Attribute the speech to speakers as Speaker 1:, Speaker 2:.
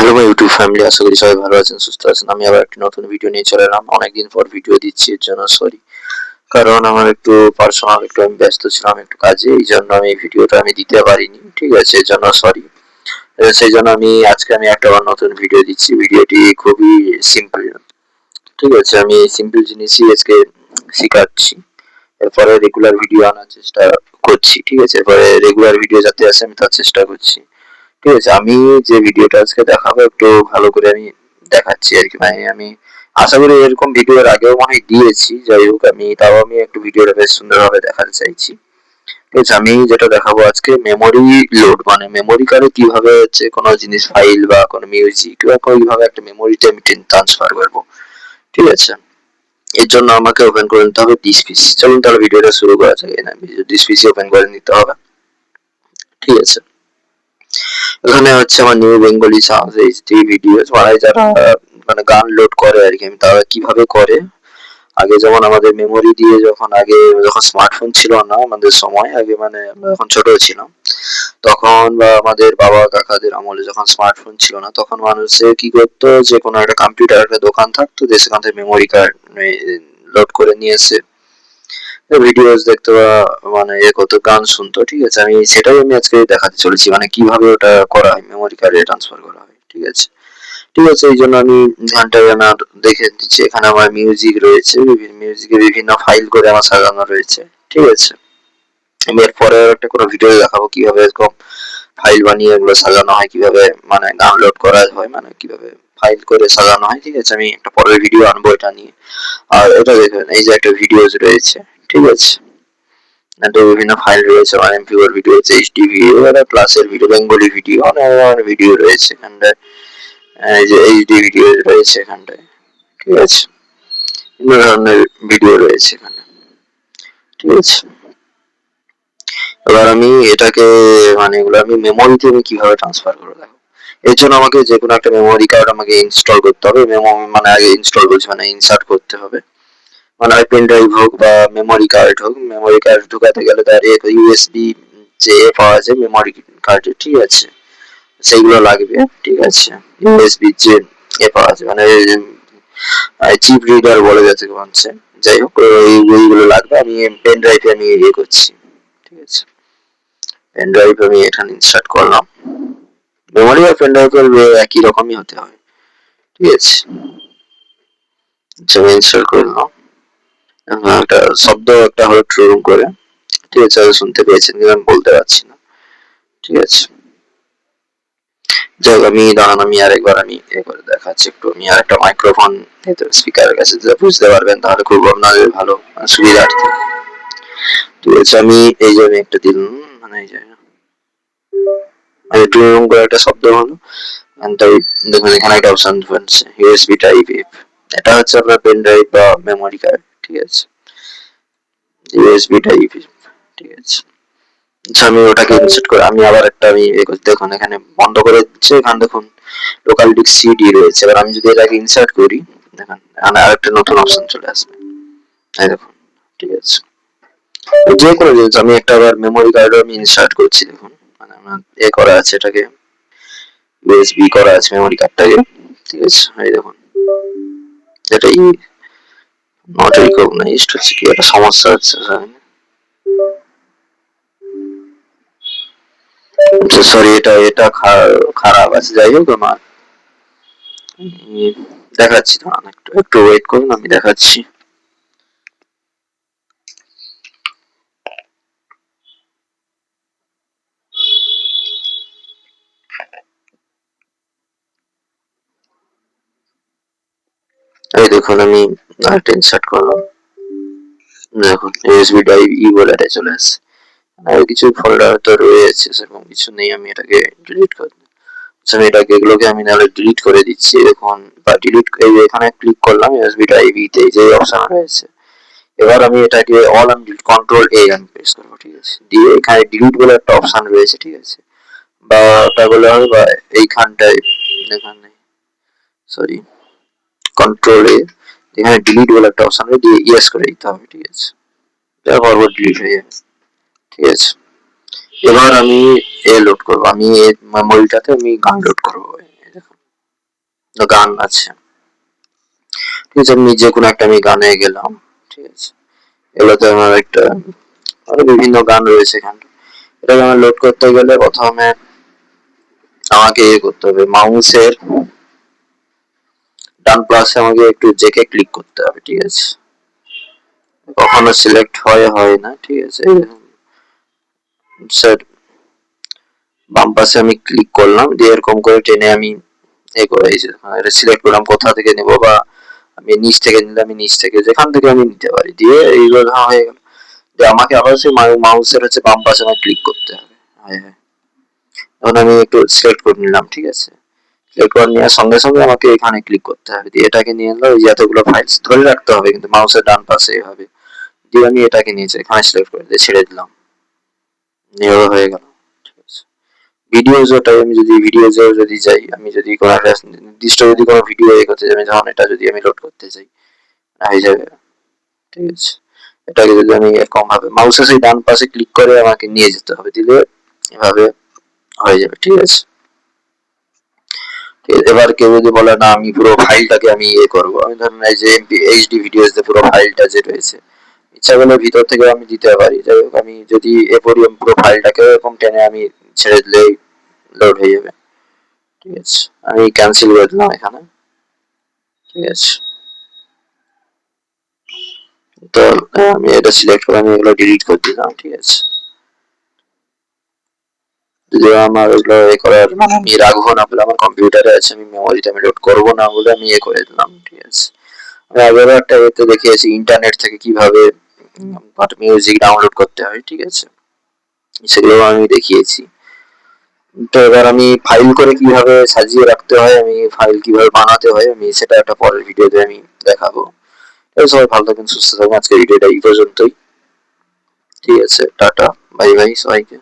Speaker 1: Hello my YouTube family, আশা করি সবাই ভালো আছেন, সুস্থ আছেন। আমি আবার একটি নতুন ভিডিও নিয়ে চলে এলাম। অনেকদিন পর ভিডিও দিচ্ছি, এর জন্য সরি। কারণ আমার একটু পার্সোনাল একটু আমি ব্যস্ত ছিলাম একটু কাজে, এই জন্য আমি ভিডিওটা আমি দিতে পারিনি, ঠিক আছে, এর জন্য সরি। সেই জন্য আজকে একটা আবার নতুন ভিডিও দিচ্ছি। ভিডিওটি খুবই সিম্পল, ঠিক আছে। আমি সিম্পল জিনিসই আজকে শিখাচ্ছি। এরপরে রেগুলার ভিডিও আনার চেষ্টা করছি, ঠিক আছে। এরপরে রেগুলার ভিডিও যাতে আসে আমি তার চেষ্টা করছি, ঠিক আছে। আমি যে ভিডিওটা আজকে দেখাবো একটু ভালো করে আমি দেখাচ্ছি আর কি। মানে আমি আশা করি এরকম ভিডিও এর আগেও মনে হয় দিয়েছি, যাই হোক আমি একটু ভিডিওটা বেশ সুন্দরভাবে দেখাতে চাইছি, ঠিক আছে। আমি যেটা দেখাবো আজকে মেমোরি লোড, মানে মেমোরি কার্ডে কিভাবে হচ্ছে কোনো জিনিস ফাইল বা কোনো মিউজিক বা কিভাবে একটা মেমোরিতে আমি ট্রান্সফার করবো, ঠিক আছে। এর জন্য আমাকে ওপেন করে নিতে হবে ডিসপিসি। চলুন তাহলে ভিডিওটা শুরু করা যাক। ডিসপিসি ওপেন করে নিতে হবে, ঠিক আছে। এখানে হচ্ছে আমার new Bengali sound HD videos, মানে যারা মানে গান লোড করে আর কি। আমি তারা কিভাবে করে, আগে যেমন আমাদের মেমোরি দিয়ে যখন স্মার্টফোন ছিল না আমাদের সময়, আগে মানে আমরা যখন ছোট ছিলাম তখন, বা আমাদের বাবা কাকাদের আমলে যখন স্মার্টফোন ছিল না, তখন মানুষে কি করতো, যে কোনো একটা কম্পিউটার একটা দোকান থাকতো, যে সেখান থেকে মেমোরি কার্ড লোড করে নিয়ে এসে ভিডিওস দেখতো বা মানে কত গান শুনতো, ঠিক আছে। সেটাই আমি আজকে দেখাতে চলেছি, মানে কিভাবে ওটা করা হয়, মেমোরি কার্ডে ট্রান্সফার করা হয়, ঠিক আছে। ঠিক আছে, এই জন্য আমি গানটাকে আমার দেখে দিচ্ছি। এখানে আমার মিউজিক রয়েছে, মিউজিকে বিভিন্ন ফাইল করে আমার সাজানো রয়েছে, ঠিক আছে। আমি এরপরে একটা কোনো ভিডিও দেখাবো কিভাবে এরকম ফাইল বানিয়ে এগুলো সাজানো হয়, কিভাবে মানে ডাউনলোড করা হয়, মানে কিভাবে ফাইল করে সাজানো হয়, ঠিক আছে। আমি একটা পরের ভিডিও আনবো এটা নিয়ে। আর এটা দেখবেন, এই যে একটা ভিডিওস রয়েছে, ঠিক আছে। এটা বিভিন্ন ফাইল রয়েছে, মানে এমপি4 ভিডিও রয়েছে, এইচডি ভিডিও, ক্লাসের ভিডিও, বেঙ্গলি ভিডিও, অনেক ধরনের ভিডিও রয়েছে এখানটায়। এই যে এইচডি ভিডিও রয়েছে এখানটায়, ঠিক আছে। বিভিন্ন ধরনের ভিডিও রয়েছে এখানে, ঠিক আছে। এবার আমি এটাকে মানে এগুলো আমি মেমোরিতে আমি কিভাবে ট্রান্সফার করবো, দেখো। এর জন্য আমাকে যে কোনো একটা মেমোরি কার্ড আমাকে ইনস্টল করতে হবে। মানে আগে ইনস্টল বলছি, মানে ইনসার্ট করতে হবে। মানে হয় পেন ড্রাইভ হোক বা মেমোরি কার্ড হোক, মেমোরি কার্ড ঢুকাতে গেলে তার ইউএসবি যে পাওয়া যায় মেমোরি কার্ডে, ঠিক আছে, সেইগুলো লাগবে, ঠিক আছে। ইউএসবি যে পাওয়া যায়, মানে চিপ রিডার বলে যাচ্ছে বলছে, যাই হোক এইগুলো লাগবে। আমি পেন ড্রাইভে আমি করছি, ঠিক আছে। পেন ড্রাইভ আমি এখানে ইনসার্ট করলাম। মেমোরি আর পেন ড্রাইভের একই রকমই হতে হবে, ঠিক আছে। আমি ইনস্টল করলাম। একটা শব্দ একটা হলো ট্রুম করে, ঠিক আছে। শুনতে পেয়েছেন কিন্তু আমি বলতে পারছি না, ঠিক আছে। যাই হোক দাঁড়ান, আমি আরেকবার আমি করে দেখাচ্ছি একটু। আমি আর একটা মাইক্রোফোন স্পিকারের কাছে বুঝতে পারবেন, তাহলে খুব আপনাদের ভালো সুবিধার্থে, ঠিক আছে। এই যে আমি একটা দিলাম, মানে এই যে ট্রুম করে একটা শব্দ হলো। তাই দেখুন এখানে একটা অপশন আছে ইউএসবি টাইপ এফ। এটা হচ্ছে আপনার পেন ড্রাইভ বা মেমোরি কার্ড, ঠিক আছে। ইউএসবি টাইপ এফ, ঠিক আছে। আচ্ছা, আমি ওটাকে ইনসার্ট করে আমি আবার একটা দেখুন এখানে বন্ধ করে দিচ্ছে। এখানে দেখুন লোকাল ডিস্ক সিডি রয়েছে। এবার আমি যদি এটাকে ইনসার্ট করি, দেখুন এখানে আরেকটা নতুন অপশন চলে আসবে, এই দেখুন, ঠিক আছে। যে কোনো জিনিস আমি একটা আবার মেমোরি কার্ডও আমি ইনসার্ট করছি, দেখুন মানে আমার করা আছে, এটাকে ইউএসবি করা আছে মেমোরি কার্ডটাকে, ঠিক আছে। এই দেখুন এটাই নট রিকগনাইজড হচ্ছে, কি একটা সমস্যা হচ্ছে। সরি, এটা খারাপ আছে, যাই হোক আমার দেখাচ্ছি, দাঁড়ান একটু একটু ওয়েট করুন, আমি দেখাচ্ছি। এই দেখুন আমি আরেকটা ইনসার্ট করলাম, দেখুন ইউএসবি ড্রাইভ বলে এটা চলে আসছে। আর কিছু ফোল্ডার তো রয়েছে, সেরকম কিছু নেই। আমি এটাকে ডিলিট করে আমি এগুলোকে আমি নাহলে ডিলিট করে দিচ্ছি, দেখুন। বা ডিলিট, এই যে এখানে ক্লিক করলাম ইউএসবি ড্রাইভ তে, যে অপশন রয়েছে। এবার আমি এটাকে অল আমি কন্ট্রোল আমি প্রেস করবো, ঠিক আছে। দিয়ে এখানে ডিলিট বলে একটা অপশন রয়েছে, ঠিক আছে। বা ওটা বলে হবে, বা এইখানটায় এখানে সরি কন্ট্রোল এখানে ডিলিট বলে একটা অপশন রয়েছে, দিয়ে ইয়েস করে দিতে হবে, ঠিক আছে। পরপর ডিলিট হয়ে যাবে, ঠিক আছে। এবার আমি লোড করবো, আমি এই মেমোরিটাতে আমি গান লোড করবো, দেখুন। গান আছে, ঠিক আছে। আমি যে কোনো একটা আমি গানে গেলাম, ঠিক আছে। এগুলোতে আমার একটা আরো বিভিন্ন গান রয়েছে এখানে। এটাকে আমার লোড করতে গেলে প্রথমে আমাকে ইয়ে করতে হবে, মাউসের ডান প্লাসে আমাকে একটু জেকে ক্লিক করতে হবে, ঠিক আছে। কখনো সিলেক্ট হয় না, ঠিক আছে। স্যার বাম পাশে আমি ক্লিক করলাম, দিয়ে এরকম করে টেনে আমি এই যে এটা সিলেক্ট করলাম কোথা থেকে নেব, বা আমি নিচ থেকে নিলে আমি নিচ থেকে যেখান থেকে আমি নিতে পারি, দিয়ে এইগুলো হয়ে গেল। যে আমাকে আবার সেই মাউসের হচ্ছে বাম পাশে আমার ক্লিক করতে হবে। হ্যাঁ হ্যাঁ, তখন আমি একটু সিলেক্ট করে নিলাম, ঠিক আছে। সিলেক্ট করে নেওয়ার সঙ্গে সঙ্গে আমাকে এখানে ক্লিক করতে হবে, দিয়ে এটাকে নিয়ে এলো, ওই যে এতগুলো ফাইলস ধরে রাখতে হবে কিন্তু মাউসের ডান পাশে এভাবে, দিয়ে আমি এটাকে নিয়েছি এখানে সিলেক্ট করে দিয়ে ছেড়ে দিলাম, এভাবে হয়ে গেল, ঠিক আছে। ভিডিওজ ওটাই, আমি যদি ভিডিওজে যদি যাই, আমি যদি কোনো একটা নির্দিষ্ট যদি কোনো ভিডিও এ করতে যাই, যেমন এটা যদি আমি লোড করতে চাই, হয়ে যাবে, ঠিক আছে। এটাকে যদি আমি এরকম ভাবে মাউসের সেই ডান পাশে ক্লিক করে আমাকে নিয়ে যেতে হবে, দিলে এভাবে হয়ে যাবে, ঠিক আছে। এবার কেউ যদি বলে না আমি পুরো ফাইলটাকে আমি ইয়ে করবো, আমি ধরুন এই যে এইচডি ভিডিওস পুরো ফাইলটা যে রয়েছে, ইচ্ছা করলে ভিতর থেকে আমি দিতে পারি। যাই হোক, আমি যদি এরপরই পুরো ফাইলটাকে এরকম টেনে আমি ছেড়ে দিলেই লোড হয়ে যাবে, ঠিক আছে। আমি ক্যান্সেল করে দিলাম এখানে, ঠিক আছে। তো আমি এটা সিলেক্ট করে আমি এগুলো ডিলিট করে দিলাম, ঠিক আছে। যদি আমার এগুলো এ করার মানে আমি রাখবো না বলে আমার কম্পিউটারে আছে, আমি মেমোরিতে আমি লোড করবো না বলে আমি এ করে দিলাম, ঠিক আছে। আমি আগেরও একটা এতে দেখিয়েছি ইন্টারনেট থেকে কিভাবে মিউজিক ডাউনলোড করতে হয়, ঠিক আছে। সেগুলো আমি দেখিয়েছি। তো এবার আমি ফাইল করে কিভাবে সাজিয়ে রাখতে হয়, আমি ফাইল কিভাবে বানাতে হয়, আমি সেটা একটা পরের ভিডিওতে আমি দেখাবো। সবাই ভালো থাকবেন, সুস্থ থাকবেন। আজকে ভিডিওটা এই পর্যন্তই, ঠিক আছে। টাটা, বাই বাই সবাইকে।